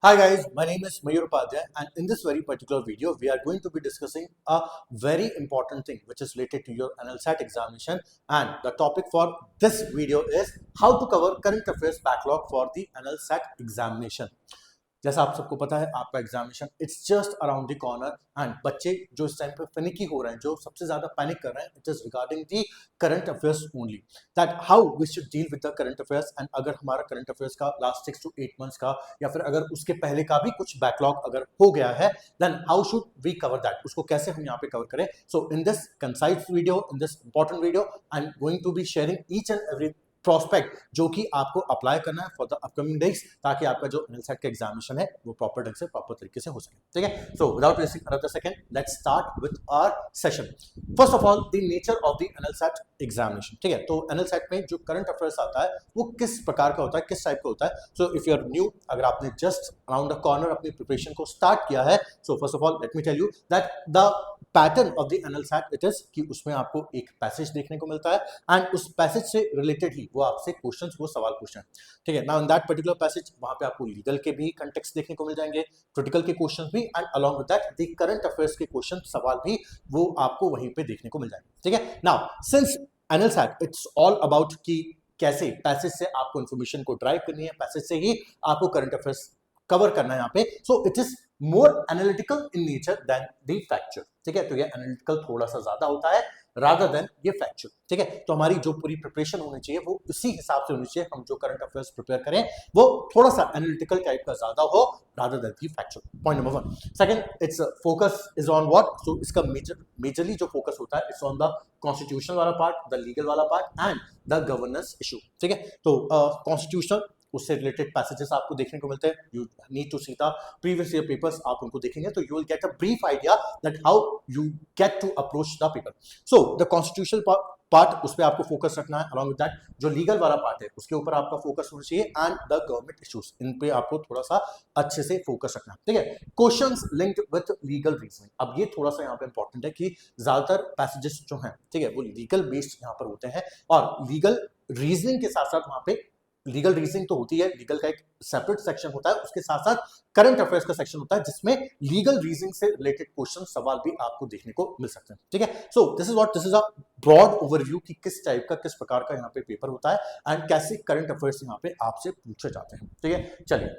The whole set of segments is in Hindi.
Hi guys, my name is Mayur Upadhyay and in this very particular video, we are going to be discussing a very important thing which is related to your NLSAT examination, and the topic for this video is how to cover current affairs backlog for the NLSAT examination. जैसा आप सबको पता है आपका examination it's just around the corner and बच्चे जो इस टाइम पे पैनिकी हो रहे हैं, जो सबसे ज्यादा पैनिक कर रहे हैं, it is regarding the current affairs only, that how we should deal with the current affairs. And अगर हमारा करंट अफेयर्स का लास्ट 6 to 8 मंथ्स का या फिर अगर उसके पहले का भी कुछ बैकलॉग अगर हो गया है, then how should we cover that, उसको कैसे हम यहाँ पे कवर करें। So in this concise video, in this important video, I am going to be sharing each and every prospect जो कि आपको अप्लाई करना है फॉर द अपकमिंग डेज, ताकि आपका जो एनएलसेट का एग्जामिनेशन है वो प्रॉपर ढंग से प्रॉपर तरीके से हो सके। ठीक है, so without wasting another second, let's start with our session. First of all, the nature of the NLSAT examination. ठीक है, तो एनएलसेट में जो करंट अफेयर्स आता है वो किस प्रकार का होता है, किस टाइप का होता है। So if you are new, अगर आपने जस्ट अराउंड द कॉर्नर अपनी प्रिपरेशन को स्टार्ट किया है, so first of all let me tell you that the pattern of the NLSAT it is कि उसमें आपको एक पैसेज देखने को मिलता है एंड उस पैसेज से रिलेटेड ही वो आपसे क्वेश्चंस, वो सवाल पूछते हैं। ठीक है, now in that particular passage वहां पे आपको लीगल के भी कंटेक्स्ट देखने को मिल जाएंगे, क्रिटिकल के क्वेश्चंस भी, and along with that the current affairs के क्वेश्चन सवाल भी वो आपको वहीं पे देखने को मिल जाएंगे। ठीक है, now since NLSAT it's all about कि कैसे पैसेज से आपको इन्फॉर्मेशन को ड्राइव करनी है, पैसेज से ही आपको करंट अफेयर्स कवर करना है यहाँ पे। So it is more analytical in nature than the factual. ठीक है, तो ये एनालिटिकल थोड़ा सा ज्यादा होता है रादर देन ये फैक्चुअल। ठीक है, तो हमारी जो पूरी प्रिपरेशन होनी चाहिए वो उसी हिसाब से होनी चाहिए। हम जो करंट अफेयर्स प्रिपेयर करें वो थोड़ा सा एनालिटिकल टाइप का ज्यादा हो rather than the factual. Point number 1। Second, it's focus is on what. So इसका मेजरली जो फोकस होता है इट्स ऑन द कॉन्स्टिट्यूशन वाला पार्ट, द लीगल वाला part and the governance issue. ठीक है, तो कॉन्स्टिट्यूशनल उससे रिलेटेड पैसेजेस आपको देखने को मिलते हैं। You need to see the previous year papers, आप उनको देखेंगे तो you will get a brief idea that how you get to approach the paper. So the constitutional part, उस पर आपको फोकस रखना है। अलॉन्ग विद दैट जो लीगल वाला पार्ट है उसके ऊपर आपका फोकस होना चाहिए, एंड द गवर्नमेंट इश्यूज, इन पे आपको थोड़ा सा अच्छे से फोकस रखना है। ठीक है, questions linked with legal reasoning. अब ये थोड़ा सा यहाँ पे इंपॉर्टेंट है कि ज्यादातर पैसेजेस जो हैं, ठीक है, वो लीगल बेस्ड यहाँ पर होते हैं, और लीगल रीजनिंग के साथ साथ वहां पे लीगल रीजनिंग तो होती है, लीगल का एक सेपरेट सेक्शन होता है, उसके साथ साथ करंट अफेयर्स का सेक्शन होता है जिसमें लीगल रीजनिंग से रिलेटेड क्वेश्चन सवाल भी आपको देखने को मिल सकते हैं। ठीक है, so this is a broad overview कि किस टाइप का, किस प्रकार का यहाँ पे पेपर होता है एंड कैसे करंट अफेयर्स यहाँ पे आपसे पूछे जाते हैं। ठीक है, चलिए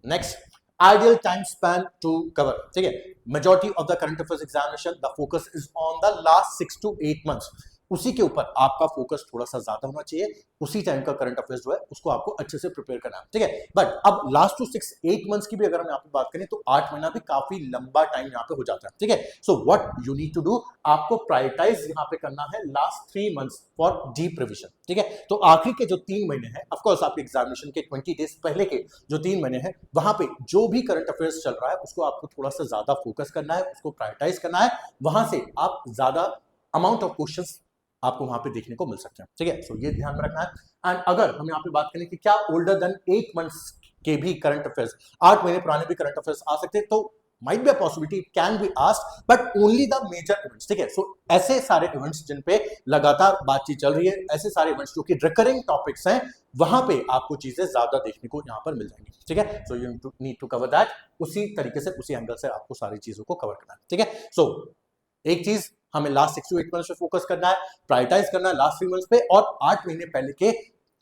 next, ideal time span to cover. ठीक है, majority of the current affairs examination the focus is on the last 6 to 8 months. उसी के ऊपर आपका फोकस थोड़ा सा ज्यादा होना चाहिए, उसी टाइम का करंट अफेयर्स जो है उसको आपको अच्छे से प्रिपेयर करना है। ठीक है, बट अब लास्ट टू 6-8 मंथ्स की भी अगर हम यहाँ पे बात करें तो 8 महीना भी काफी लंबा टाइम यहाँ पे हो जाता है। ठीक है, so what you need to do, आपको प्रायोरिटाइज यहाँ पे करना है last 3 months for deep revision. ठीक है, तो आखिरी के जो 3 महीने हैं, ऑफकोर्स आपके एग्जामिनेशन के 20 डेज पहले के जो 3 महीने हैं, वहां पे जो भी करंट अफेयर्स चल रहा है उसको आपको थोड़ा सा ज्यादा फोकस करना है, उसको प्रायोरिटाइज करना है, वहां से आप ज्यादा अमाउंट ऑफ क्वेश्चंस आपको वहां पे देखने को मिल सकते हैं। ठीक है, सो ये ध्यान में रखना है। एंड अगर हम यहाँ पे बात करें कि क्या ओल्डर देन 8 मंथ्स के भी करंट अफेयर्स, 8 महीने पुराने भी करंट अफेयर्स आ सकते हैं, तो might be a possibility, it can be asked, but only the major events। ठीक है, सो ऐसे सारे इवेंट्स जिन पे लगातार बातचीत चल रही है, ऐसे सारे इवेंट्स जो कि रिकरिंग टॉपिक्स हैं, वहां पे आपको चीजें ज्यादा देखने को यहाँ पर मिल जाएंगी। ठीक है, so you need to cover that, उसी तरीके से, उसी एंगल से आपको सारी चीजों को कवर करना है। ठीक है, सो एक चीज हमें लास्ट 6 to 8 मंथ्स पे फोकस करना है, प्रायोरिटाइज करना है लास्ट 3 मंथ्स पे, और 8 महीने पहले के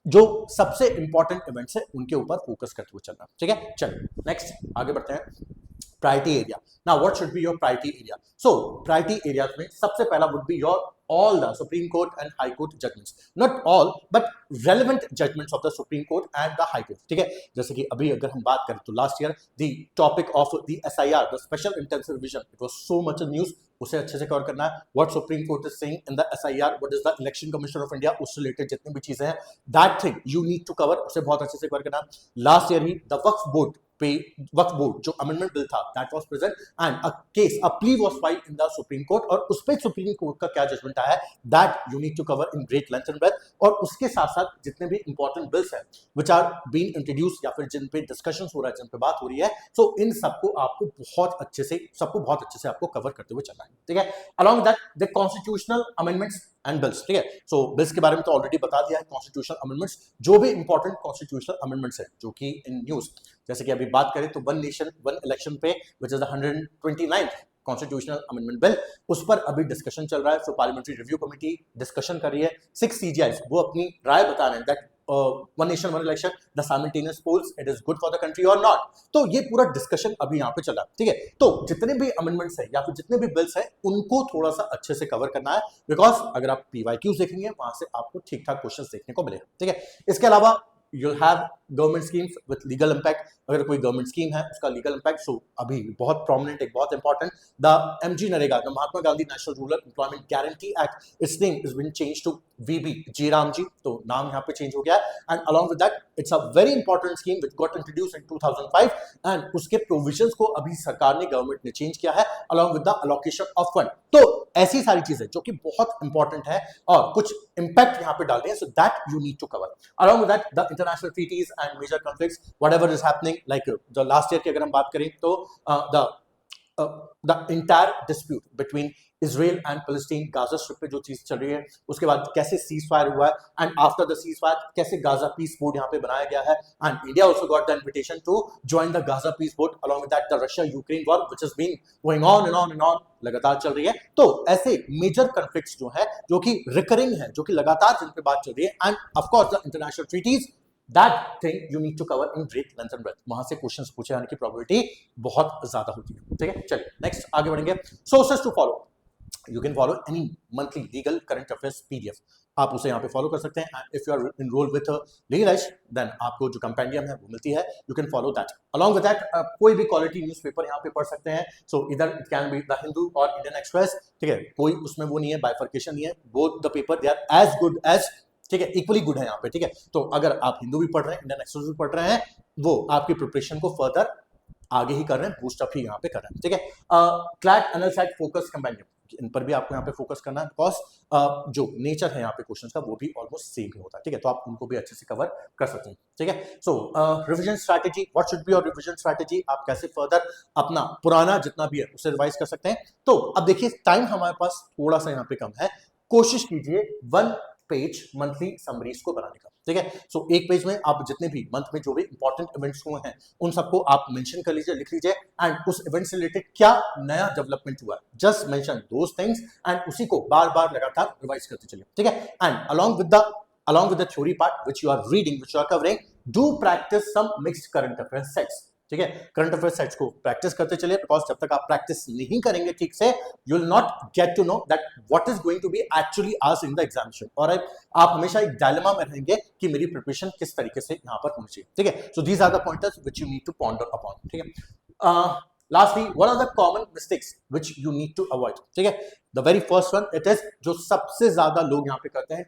जो सबसे इंपॉर्टेंट इवेंट्स है उनके ऊपर फोकस करते हुए चलना। ठीक है, चलिए नेक्स्ट आगे बढ़ते हैं। Priority area, now what should be your priority area. So priority areas में सबसे पहला would be your all the Supreme Court and High Court judgments, not all but relevant judgments of the Supreme Court and the High Court। ठीक है, जैसे कि अभी अगर हम बात करें तो last year the topic of the SIR, the Special Intensive Revision, it was so much news, उसे अच्छे से कवर करना है। What Supreme Court is saying in the SIR, what is the Election Commission of India, उससे रिलेटेड जितनी भी चीजें हैं, that thing you need to cover, उसे बहुत अच्छे से कवर करना है। Last year he the Waqf board पे, वक्फ बोर्ड जो अमेंडमेंट बिल था, that was present and a case, a plea was filed in the supreme court, और उस पे सुप्रीम कोर्ट का क्या जजमेंट आया है, that you need to cover in great length and breadth. और उसके साथ साथ जितने भी इंपॉर्टेंट बिल्स हैं व्हिच आर बीइंग इंट्रोड्यूस, या फिर जिन पे डिस्कशंस हो रहा है, जिन पे बात हो रही है, सो इन सबको आपको बहुत अच्छे से, सबको बहुत अच्छे से आपको कवर करते हुए चलना है। ठीक है, along that the constitutional amendments and bills, ठीक है। सो बिल्स के बारे में तो ऑलरेडी बता दिया है, कॉन्स्टिट्यूशनल अमेंडमेंट्स, जो भी इंपॉर्टेंट कॉन्स्टिट्यूशनल अमेंडमेंट्स है जो कि इन न्यूज, जैसे कि अभी बात करें तो वन नेशन वन इलेक्शन पे which is the 129th constitutional amendment bill, उस पर अभी डिस्कशन चल रहा है। सो पार्लियामेंट्री रिव्यू कमेटी डिस्कशन कर रही है, 6 CGIs वो अपनी राय बता रहे हैं that one nation one election the simultaneous polls it is good for the country और नॉट। तो ये पूरा डिस्कशन अभी यहाँ पे चल रहा है, ठीक है। तो जितने भी अमेंडमेंट्स है या फिर जितने भी बिल्स है उनको थोड़ा सा अच्छे से कवर करना है, बिकॉज अगर आप PYQs देखेंगे वहां से आपको ठीक ठाक क्वेश्चन देखने को मिलेगा, ठीक है। इसके अलावा you'll have government schemes with legal impact, अगर कोई गवर्नमेंट स्कीम है उसका लीगल इंपैक्ट, सो अभी बहुत प्रोमिनेंट, एक बहुत important, the MG NREGA, the Mahatma Gandhi national rural employment guarantee act, its name is been change to VB G RAM G, तो नाम यहाँ पे चेंज हो गया है। And along with that its a very important scheme which got introduce in 2005 and उसके प्रोविजंस को अभी सरकार ने, गवर्नमेंट ने चेंज किया है along with the allocation of fund. तो ऐसी सारी चीजें जो कि बहुत इंपॉर्टेंट है और कुछ इंपैक्ट यहाँ पे डाल रहे हैं, so that you need to cover. Along with that the international treaties and major conflicts whatever is happening, like the last year की अगर हम बात करें तो the entire dispute between Israel and Palestine, Gaza strip पे जो चीज चल रही है, उसके बाद कैसे सीज फायर हुआ है and after the ceasefire कैसे गाजा पीस बोर्ड यहाँ पे बनाया गया है and India also got the invitation to join the Gaza peace board. Along with that the Russia Ukraine war which has been going on and on and on, लगातार चल रही है। तो ऐसे मेजर कॉन्फ्लिक्ट्स जो है जो कि रिकरिंग है, जो कि लगातार जिन पे बात चल रही है, and of course the international treaties, that thing you need to cover in great length and breadth, वहां से क्वेश्चंस पूछे जाने की प्रोबेबिलिटी बहुत ज्यादा होती है, ठीक है। चलिए नेक्स्ट आगे बढ़ेंगे। Sources to follow, you can follow any monthly legal current affairs PDF, आप उसे यहाँ पे फॉलो कर सकते हैं। If you are enrolled with Legal Edge then आपको जो कंपेंडियम है वो मिलती है, you can follow that. Along with that कोई भी क्वालिटी न्यूज़पेपर यहाँ पे पढ़ सकते हैं, सो इधर it can be the Hindu और इंडियन एक्सप्रेस, ठीक है। कोई उसमें वो नहीं है, बाइफर्केशन नहीं है, both the paper they are as good as, ठीक है, इक्वली गुड है यहाँ पे, ठीक है। तो अगर आप हिंदू भी पढ़ रहे हैं, इंडियन एक्सप्रेस भी पढ़ रहे हैं, वो आपकी प्रिपरेशन को फर्दर आगे ही कर रहे हैं, बूस्ट अप ही यहाँ पे कर रहे हैं, ठीक है। क्लैट एनालिसाइट फोकस कंपेंडियम, इन पर भी आपको यहाँ पे फोकस करना है, बिकॉज जो नेचर है यहाँ पे क्वेश्चंस का वो भी ऑलमोस्ट सेम ही होता है, ठीक है। तो आप उनको भी अच्छे से कवर कर सकते हैं, ठीक है। So revision strategy, what should be your revision strategy, आप कैसे फर्दर अपना पुराना जितना भी है उसे रिवाइज कर सकते हैं। तो अब देखिए टाइम हमारे पास थोड़ा सा यहाँ पे कम है, कोशिश कीजिए 1 पेज मंथली समरीज को बनाने का, ठीक है। सो एक पेज में आप जितने भी मंथ में जो भी इंपॉर्टेंट इवेंट्स हुए हैं उन सबको आप मेंशन कर लीजिए, लिख लीजिए, एंड उस इवेंट से रिलेटेड क्या नया डेवलपमेंट हुआ है, just mention those things and उसी को बार बार लगातार रिवाइज करते चलिए, ठीक है। And along with the theory part which you are reading, which you are covering, do practice some mixed current affairs sets, ठीक है। करंट अफेयर सेट्स को प्रैक्टिस करते चलिए, बिकॉज जब तक आप प्रैक्टिस नहीं करेंगे ठीक से, you will not get to know that what is going to be actually asked in the examination, और आप हमेशा एक डायलेमा में रहेंगे कि मेरी प्रिपरेशन किस तरीके से यहाँ पर होनी चाहिए, ठीक है। So these are the pointers which you need to ponder upon, ठीक है। Lastly, what are the common mistakes which you need to avoid, ठीक है। The very first one it is, जो सबसे ज्यादा लोग यहाँ पे करते हैं,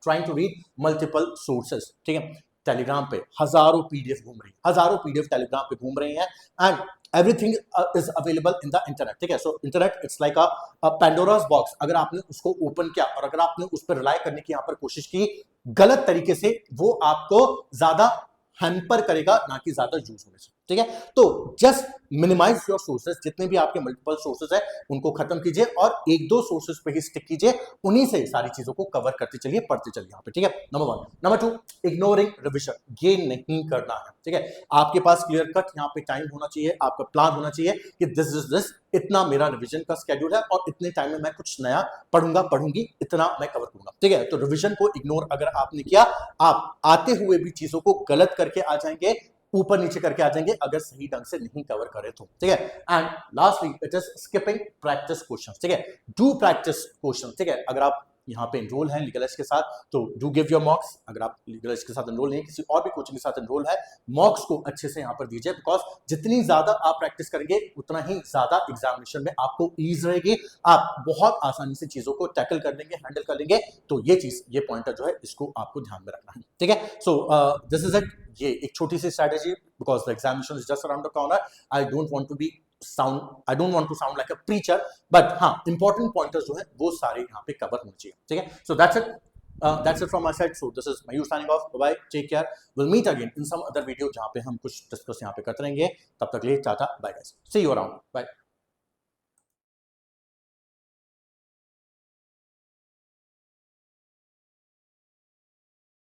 trying to read multiple sources, ठीक है। टेलीग्राम पे हजारों PDF घूम रही है, हजारों PDF टेलीग्राम पे घूम रही हैं, and everything is available in the internet, ठीक है। So internet it's like a Pandora's box, अगर आपने उसको ओपन किया और अगर आपने उस पर रिलाई करने की यहाँ पर कोशिश की गलत तरीके से, वो आपको ज्यादा हैम्पर करेगा ना कि ज्यादा यूज होने से, ठीक है। तो जस्ट मिनिमाइज योर सोर्सेज, जितने भी आपके मल्टीपल सोर्सेज है उनको खत्म कीजिए और 1-2 सोर्सेज पे ही स्टिक कीजिए, उन्हीं से सारी चीजों को कवर करते चलिए, पढ़ते चलिए यहाँ पे, ठीक है। नंबर 1। नंबर 2, इग्नोरिंग रिविजन, ये नहीं करना है, ठीक है। आपके पास क्लियर कट यहाँ पे टाइम होना चाहिए, आपका प्लान होना चाहिए कि दिस इतना मेरा रिविजन का स्केड्यूल है और इतने टाइम में मैं कुछ नया पढ़ूंगी, इतना मैं कवर करूंगा, ठीक है। तो रिविजन को इग्नोर अगर आपने किया, आप आते हुए भी चीजों को गलत करके आ जाएंगे, ऊपर नीचे करके आ जाएंगे, अगर सही ढंग से नहीं कवर करे तो, ठीक है। And lastly it is skipping practice questions, ठीक है। डू प्रैक्टिस क्वेश्चंस, ठीक है। अगर आप यहाँ पे एनरोल है लीगल एज के साथ, तो डू गिव योर मॉक्स। अगर आप लीगल एज के साथ एनरोल नहीं है, किसी और भी कोचिंग के साथ एनरोल है, मॉक्स को अच्छे से यहाँ पर दीजिए, बिकॉज जितनी ज्यादा आप प्रैक्टिस करेंगे उतना ही ज्यादा एग्जामिनेशन में आपको ईज रहेगी, आप बहुत आसानी से चीजों को टैकल कर लेंगे, हैंडल कर लेंगे। तो ये चीज, ये पॉइंटर जो है, इसको आपको ध्यान में रखना है, ठीक है। सो दिस इज इट, ये एक छोटी सी strategy, because the examination is just around the corner. I don't want to sound like a preacher, but हाँ, इंपॉर्टेंट पॉइंटर्स जो है वो सारे यहाँ पे कवर होने चाहिए, ठीक है। सो that's it from my side. So this is Mayur signing off. Bye bye, take care, we'll meet again in some other video जहाँ पे हम कुछ डिस्कस यहाँ पे करते रहेंगे। तब तक के लिए tata, bye guys, see you around, bye.